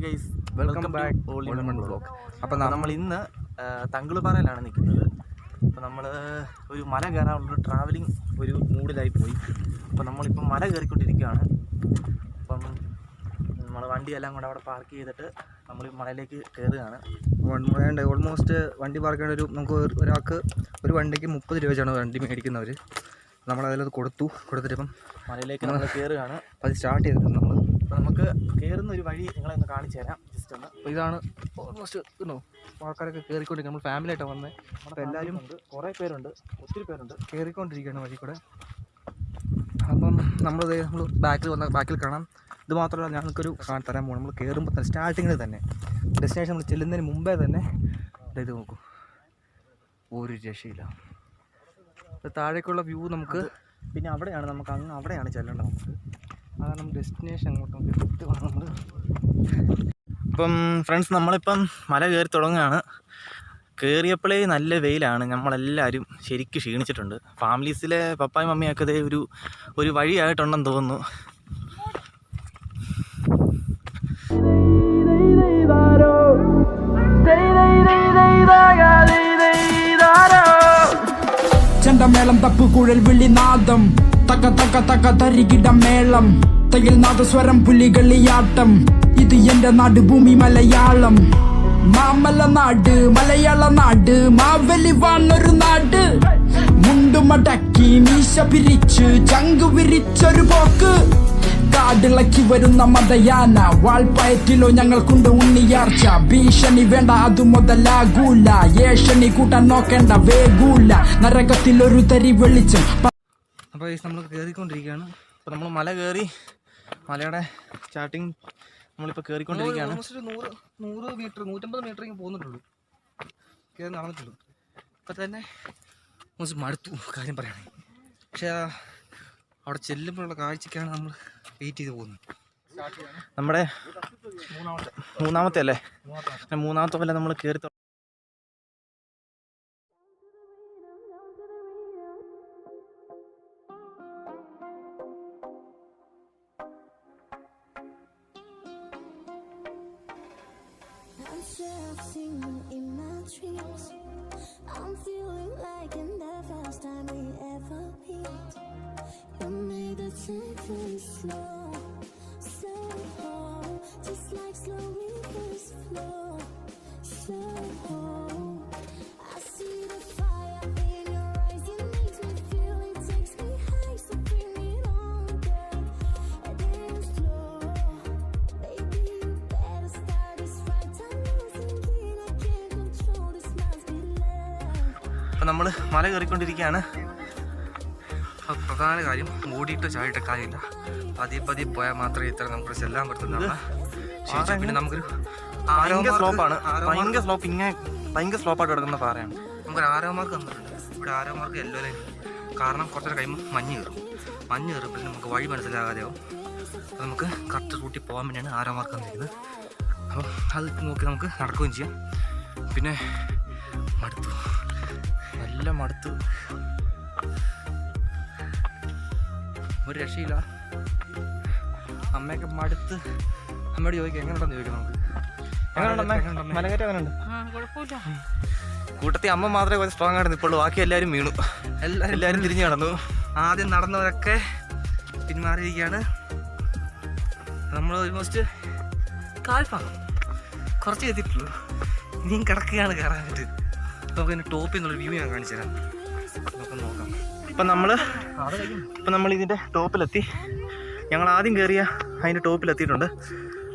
Guys, welcome back only മൺ vlog. അപ്പോൾ നമ്മൾ ഇന്ന് തങ്കിളിപ്പാറയിലാണ് നിൽക്കുന്നത്. അപ്പോൾ നമ്മൾ ഒരു മല കയറാനുള്ള ട്രാവലിംഗ് ഒരു മൂഡിലായി പോയി. അപ്പോൾ നമ്മളിപ്പം മല കയറിക്കൊണ്ടിരിക്കുകയാണ്. അപ്പം നമ്മൾ വണ്ടിയെല്ലാം കൂടെ അവിടെ പാർക്ക് ചെയ്തിട്ട് നമ്മൾ മലയിലേക്ക് കയറുകയാണ്. ഓൾമോസ്റ്റ് വണ്ടി പാർക്ക് ചെയ്യേണ്ട നമുക്ക് ഒരാൾക്ക് ഒരു വണ്ടിക്ക് 30 രൂപ വെച്ചാണ് വണ്ടി മേടിക്കുന്നവർ. നമ്മളതിലത് കൊടുത്തിട്ട് ഇപ്പം മലയിലേക്ക് നമ്മൾ കയറുകയാണ്. അത് സ്റ്റാർട്ട് ചെയ്തിട്ടുണ്ട് നമ്മൾ. അപ്പോൾ നമുക്ക് കയറുന്ന ഒരു വഴി നിങ്ങളെ ഒന്ന് കാണിച്ചു തരാം ജസ്റ്റ് ഒന്ന്. അപ്പോൾ ഇതാണ് ഓൾമോസ്റ്റ് ആൾക്കാരൊക്കെ കയറിക്കൊണ്ടിരിക്കുക. നമ്മൾ ഫാമിലി ആയിട്ടാണ് വന്നത്. അപ്പോൾ എല്ലാവരും കുറേ പേരുണ്ട്, ഒത്തിരി പേരുണ്ട് കയറിക്കൊണ്ടിരിക്കുകയാണ് വഴി കൂടെ. അപ്പം നമ്മൾ ബാക്കിൽ കാണാം. ഇത് മാത്രമല്ല, ഞങ്ങൾക്കൊരു തരാൻ പോകും. നമ്മൾ കയറുമ്പോൾ തന്നെ സ്റ്റാർട്ടിങ്ങിൽ തന്നെ ഡെസ്റ്റിനേഷൻ നമ്മൾ ചെല്ലുന്നതിന് മുമ്പേ തന്നെ ഇത് നോക്കൂ, ഒരു രക്ഷയില്ല. താഴേക്കുള്ള വ്യൂ നമുക്ക് പിന്നെ അവിടെയാണ് നമുക്ക് അവിടെയാണ് ചെല്ലേണ്ടത്. നമുക്ക് അതാണ് നമ്മൾ ഡെസ്റ്റിനേഷൻ അങ്ങോട്ട് നമുക്ക് നമ്മൾ. ഇപ്പം ഫ്രണ്ട്സ്, നമ്മളിപ്പം മല കയറി തുടങ്ങുകയാണ്. കയറിയപ്പോഴേ നല്ല വെയിലാണ്. നമ്മളെല്ലാവരും ശരിക്കും ക്ഷീണിച്ചിട്ടുണ്ട്. ഫാമിലീസിലെ പപ്പായും മമ്മിയൊക്കെ ഇതേ ഒരു വഴിയായിട്ടുണ്ടെന്ന് തോന്നുന്നു. ചെണ്ടമേളം തപ്പ് കുഴൽ വിളിനാദം തക്ക തക്ക തക്ക തരികിട മേളം തയ്യൽ നാദസ്വരം പുലികളിയാട്ടം. ഇത് എന്റെ നാട്, ഭൂമി മലയാളം. മാമല നാട്, മലയാള നാട്, മാവലി വാണൊരു നാട്. മുണ്ടുമടക്കി മീശ പിരിച്ച് ചങ്ക് വിരിച്ചൊരു പോക്ക്. കാടിളക്കി വരുന്ന മതയാന, വാൾപ്പയറ്റിലോ ഞങ്ങൾക്കുണ്ട് ഉണ്ണിയാർച്ച. ഭീഷണി വേണ്ട, അത് മുതലാകൂല. ഏഷണി കൂട്ടാൻ നോക്കേണ്ട വേഗൂല. നരകത്തിലൊരു തരി വെളിച്ചം. അപ്പോൾ നമ്മൾ കയറിക്കൊണ്ടിരിക്കുകയാണ്. അപ്പോൾ നമ്മൾ മല കയറി, മലയുടെ സ്റ്റാർട്ടിങ് നമ്മളിപ്പോൾ കയറിക്കൊണ്ടിരിക്കുകയാണ്. ഓൾമോസ്റ്റ് 100 മീറ്റർ 150 മീറ്റർ പോകുന്നുള്ളൂ, കയറി നടന്നിട്ടുള്ളൂ. ഇപ്പം തന്നെ കുറച്ച് മടുത്തു കാര്യം പറയുകയാണെങ്കിൽ. പക്ഷേ അവിടെ ചെല്ലുമ്പോഴുള്ള കാഴ്ചയ്ക്കാണ് നമ്മൾ വെയിറ്റ് ചെയ്ത് പോകുന്നത്. നമ്മുടെ മൂന്നാമത്തെ അല്ലേ, മൂന്നാമത്തെ പോലെ നമ്മൾ കയറി. I'm feeling like in the first time we ever meet. You made the time feel slow, just like slow rivers flow. I see the fire in your eyes, it makes me feel, it takes me high, so bring it on, girl, and dance slow. Baby, you better start this right, I'm losing it, I can't control this, must be love. അപ്പം നമ്മൾ മല കയറിക്കൊണ്ടിരിക്കുകയാണ്. പ്രധാന കാര്യം, ഓടിയിട്ട് ചാടിയിട്ട് കാര്യമില്ല. പതിയെ പോയാൽ മാത്രമേ ഇത്ര നമുക്ക് ചെല്ലാൻ പറ്റുന്നുള്ളൂ. പിന്നെ നമുക്കൊരു ഭയങ്കര സ്ലോപ്പാണ്, ഭയങ്കര സ്ലോപ്പ്, ഇങ്ങനെ ഭയങ്കര സ്ലോപ്പായിട്ട് കിടക്കുന്ന പാറയാണ്. നമുക്കൊരു ആരോ മാർക്ക് തന്നിട്ടുണ്ട്. ഇവിടെ ആരോ മാർക്ക് യെല്ലോ ലൈൻ. കാരണം കുറച്ചൊരു കഴിയുമ്പോൾ മഞ്ഞ് കയറുമ്പോൾ നമുക്ക് വഴി മനസ്സിലാകാതെയാവും. അപ്പോൾ നമുക്ക് കറക്റ്റ് റൂട്ടിൽ പോകാൻ വേണ്ടിയാണ് ആരോ മാർക്ക് തന്നിരിക്കുന്നത്. അപ്പം അത് നോക്കി നമുക്ക് നടക്കുകയും ചെയ്യാം. പിന്നെ മടുത്തു, നല്ല മടുത്തു, ഒരു രക്ഷയില്ല. അമ്മയൊക്കെ മടുത്ത് അമ്മയോട് ചോദിക്കാം എങ്ങനെയുണ്ടെന്ന് ചോദിക്കാം നമുക്ക്. എങ്ങനെയുണ്ടെന്ന് മലകയറ്റം എങ്ങനെയുണ്ട്? കൂട്ടത്തിൽ അമ്മ മാത്രമേ കുറച്ച് സ്ട്രോങ് ആയിട്ട് നിൽപ്പുള്ളൂ, ബാക്കി എല്ലാവരും വീണു, എല്ലാവരും തിരിഞ്ഞു കിടന്നു. ആദ്യം നടന്നവരൊക്കെ പിന്മാറിയിരിക്കുകയാണ്. നമ്മൾ ഓൾമോസ്റ്റ് കാൽഭാഗം കുറച്ച് എത്തിയിട്ടുള്ളൂ, ഇനിയും കിടക്കുകയാണ് കയറാനായിട്ട്. നമുക്ക് ഇതിൻ്റെ ടോപ്പിൽ നിന്നുള്ള വ്യൂ ഞാൻ കാണിച്ചു തരാം, നമുക്ക് നോക്കാം. ഇപ്പം നമ്മൾ ഇതിൻ്റെ ടോപ്പിലെത്തി. ഞങ്ങൾ ആദ്യം കയറിയ അതിൻ്റെ ടോപ്പിലെത്തിയിട്ടുണ്ട്.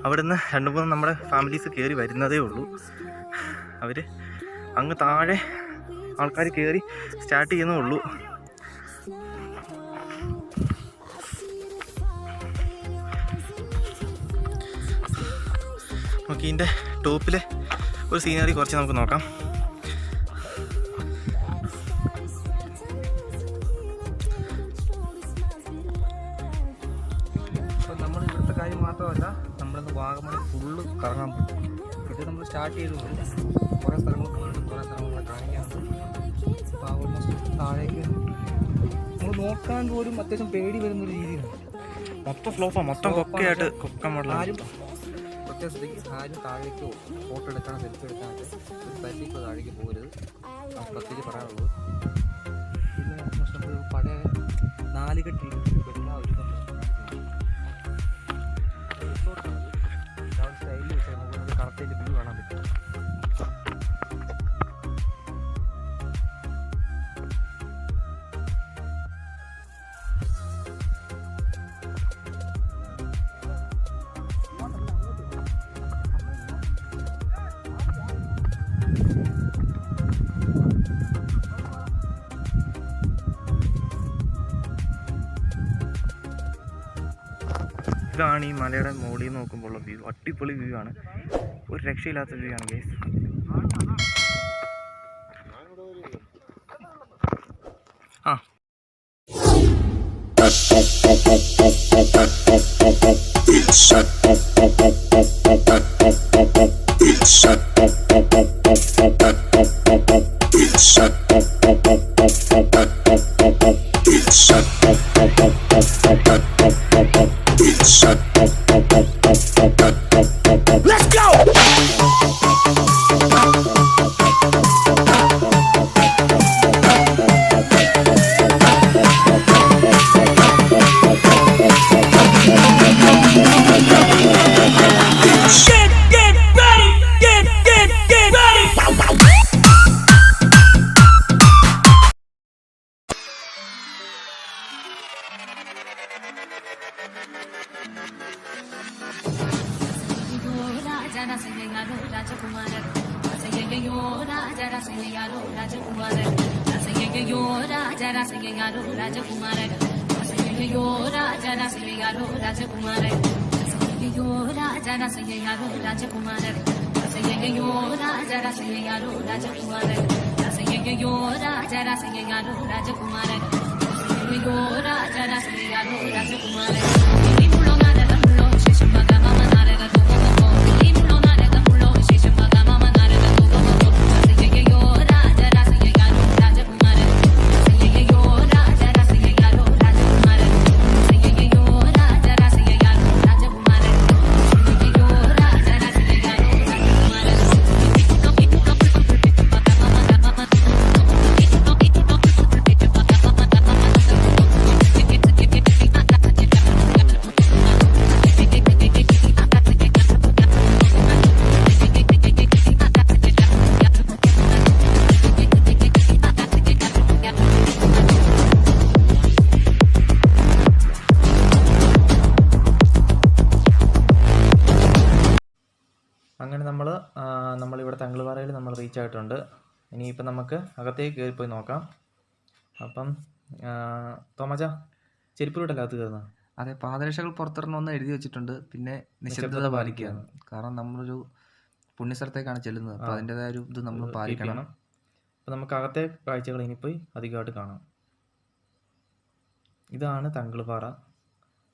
അവിടെ നിന്ന് 2-3 നമ്മുടെ ഫാമിലീസ് കയറി വരുന്നതേ ഉള്ളൂ. അവർ അങ്ങ് താഴെ ആൾക്കാർ കയറി സ്റ്റാർട്ട് ചെയ്യുന്നേ ഉള്ളൂ. നമുക്ക് ഇതിൻ്റെ ടോപ്പിലെ ഒരു സീനറി കുറച്ച് നമുക്ക് നോക്കാം. നമ്മൾ ഇവിടുത്തെ കാര്യം മാത്രമല്ല, നമ്മളിന്ന് വാഗമൺ ഫുള്ള് കറങ്ങാൻ പോകും. ഇത് നമ്മൾ സ്റ്റാർട്ട് ചെയ്തുകൊണ്ട് കുറേ സ്ഥലങ്ങൾ കാണും, കുറേ സ്ഥലങ്ങൾ കാണിക്കാറുണ്ട്. അപ്പോൾ ഓൾമോസ്റ്റ് താഴേക്ക് നമ്മൾ നോക്കാൻ പോലും അത്യാവശ്യം പേടി വരുന്നൊരു രീതിയാണ്. മൊത്തം സ്ലോപ്പാണ്, മൊത്തം കൊക്കയായിട്ട് കൊക്കാൻ പാടില്ല. ആരും പ്രത്യേക സ്ഥിതിക്ക് ആരും താഴേക്കോ ഫോട്ടോ എടുക്കാനോ സെൽഫി എടുക്കാനൊക്കെ ഒരു പരിധിക്കോ താഴേക്ക് പോകരുത്. പ്രത്യേകിച്ച് പറയാനുള്ളത്. പിന്നെ നമുക്ക് പഴയ 4 കെട്ടി എല്ലാ ഒരു റിസോർട്ടാണത്. സ്റ്റൈലിൽ വെച്ചാൽ നമുക്ക് കറക്റ്റായിട്ട് വ്യൂ കാണാൻ പറ്റും. ഇതാണ് ഈ മലയുടെ മുകളിൽ നോക്കുമ്പോഴുള്ള വ്യൂ. അടിപൊളി വ്യൂ ആണ്, ഒരു രക്ഷയില്ലാത്ത വ്യൂ ആണ് ഗൈസ്. ആ Let's go! Get ready! Get ready! അങ്ങനെ നമ്മളിവിടെ തങ്ങളുപാറയിൽ നമ്മൾ റീച്ച് ആയിട്ടുണ്ട്. ഇനിയിപ്പം നമുക്ക് അകത്തേക്ക് കയറിപ്പോയി നോക്കാം. അപ്പം തോമച്ച, ചെരുപ്പിലൂട്ടല്ല അകത്ത് കയറുന്നത്? അതെ, പാദരക്ഷകൾ പുറത്തിറങ്ങണമെന്ന് എഴുതി വെച്ചിട്ടുണ്ട്. പിന്നെ നിശബ്ദത പാലിക്കുകയാണ്. കാരണം നമ്മളൊരു പുണ്യസ്ഥലത്തേക്കാണ് ചെല്ലുന്നത്. അപ്പോൾ അതിൻ്റെതായ ഒരു ഇത് നമ്മൾ പാലിക്കണം. അപ്പം നമുക്ക് അകത്തെ കാഴ്ചകൾ ഇനിയിപ്പോയി അധികമായിട്ട് കാണാം. ഇതാണ് തങ്ങളുപാറ.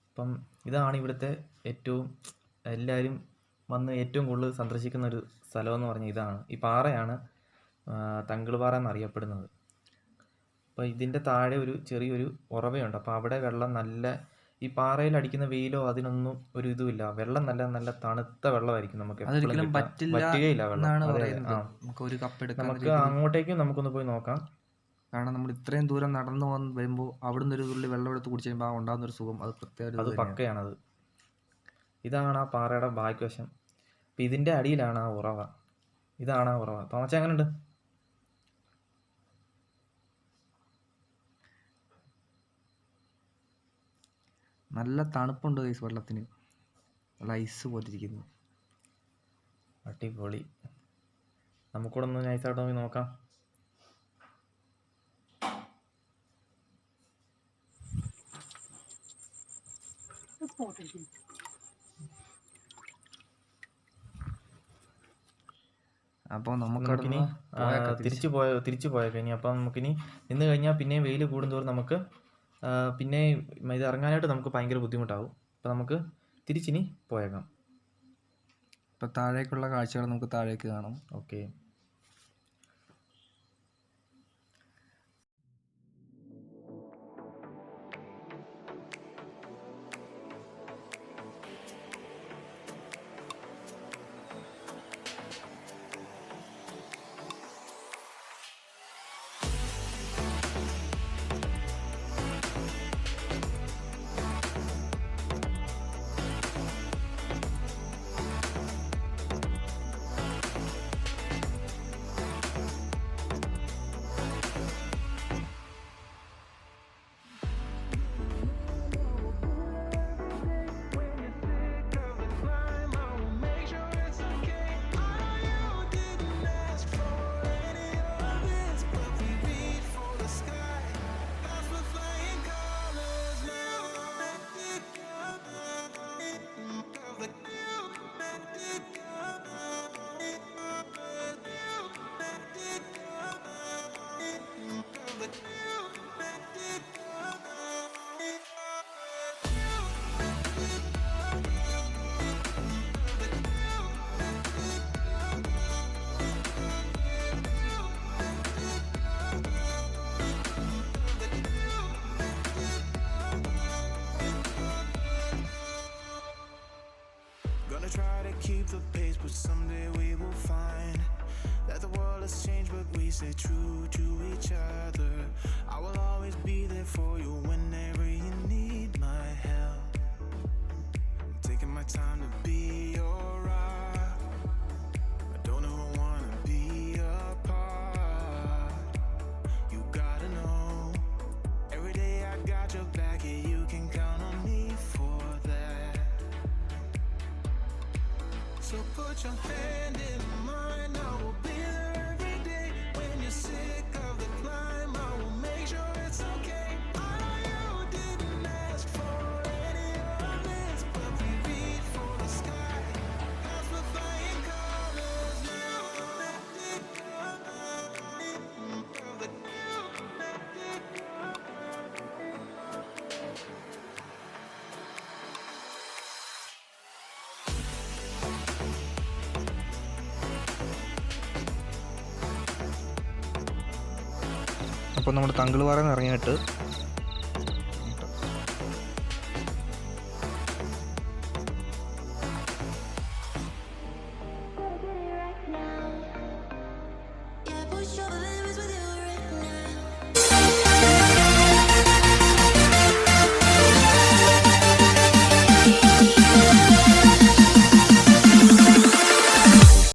അപ്പം ഇതാണ് ഇവിടുത്തെ എല്ലാവരും വന്ന് ഏറ്റവും കൂടുതൽ സന്ദർശിക്കുന്ന ഒരു സ്ഥലമെന്ന് പറഞ്ഞാൽ ഇതാണ്. ഈ പാറയാണ് തങ്ങളുപാറ എന്നറിയപ്പെടുന്നത്. അപ്പോൾ ഇതിൻ്റെ താഴെ ഒരു ചെറിയൊരു ഉറവയുണ്ട്. അപ്പോൾ അവിടെ വെള്ളം ഈ പാറയിൽ അടിക്കുന്ന വെയിലോ അതിനൊന്നും ഒരു ഇതുമില്ല. വെള്ളം നല്ല തണുത്ത വെള്ളമായിരിക്കും. നമുക്ക് പറ്റുകയില്ല വെള്ളം. നമുക്ക് അങ്ങോട്ടേക്കും നമുക്കൊന്ന് പോയി നോക്കാം. കാരണം നമ്മൾ ഇത്രയും ദൂരം നടന്നു വരുമ്പോൾ അവിടുന്ന് ഒരു തുള്ളി വെള്ളം എടുത്ത് കുടിച്ച് കഴിയുമ്പോൾ ഉണ്ടാകുന്നൊരു സുഖം അത് പ്രത്യേക, അത് പക്കയാണത്. ഇതാണ് ആ പാറയുടെ ബാക്ക് വശം. അപ്പം ഇതിൻ്റെ അടിയിലാണ് ആ ഉറവ. ഇതാണ് ആ ഉറവ. തോമച്ച എങ്ങനെയുണ്ട്? നല്ല തണുപ്പുണ്ട് ഐസ് വെള്ളത്തിന്. നല്ല ഐസ് പോലെ ഇരിക്കുന്നു. അടിപൊളി. നമുക്കൂടെ ഒന്ന് നൈസായിട്ട് പോയി നോക്കാം. അപ്പോൾ നമുക്കിനി തിരിച്ചു പോയേക്കാം ഇനി. അപ്പം നമുക്കിനി നിന്ന് കഴിഞ്ഞാൽ പിന്നെയും വെയിൽ കൂടുന്തോറും നമുക്ക് പിന്നെ ഇത് ഇറങ്ങാനായിട്ട് നമുക്ക് ഭയങ്കര ബുദ്ധിമുട്ടാവും. അപ്പോൾ നമുക്ക് തിരിച്ചിനി പോയേക്കാം. ഇപ്പോൾ താഴേക്കുള്ള കാഴ്ചകൾ നമുക്ക് താഴേക്ക് കാണാം. Okay. but someday we will find that the world has changed, but we stay true to each other. I will always be there for you whenever you need my help. I'm taking my time to be your rock. I don't ever wanna be apart. You gotta know, every day I got your back, yeah, you can count on me for that. So put your hand in mine, I will be there every day. When you're sick of the climb, I will make sure it's okay. I know you didn't ask for any of this, but we reach for the sky. As we're flying colors now, അപ്പോൾ നമ്മുടെ തങ്കിൾപാറയിൽ നിന്ന് ഇറങ്ങിയിട്ട് Yeah, push your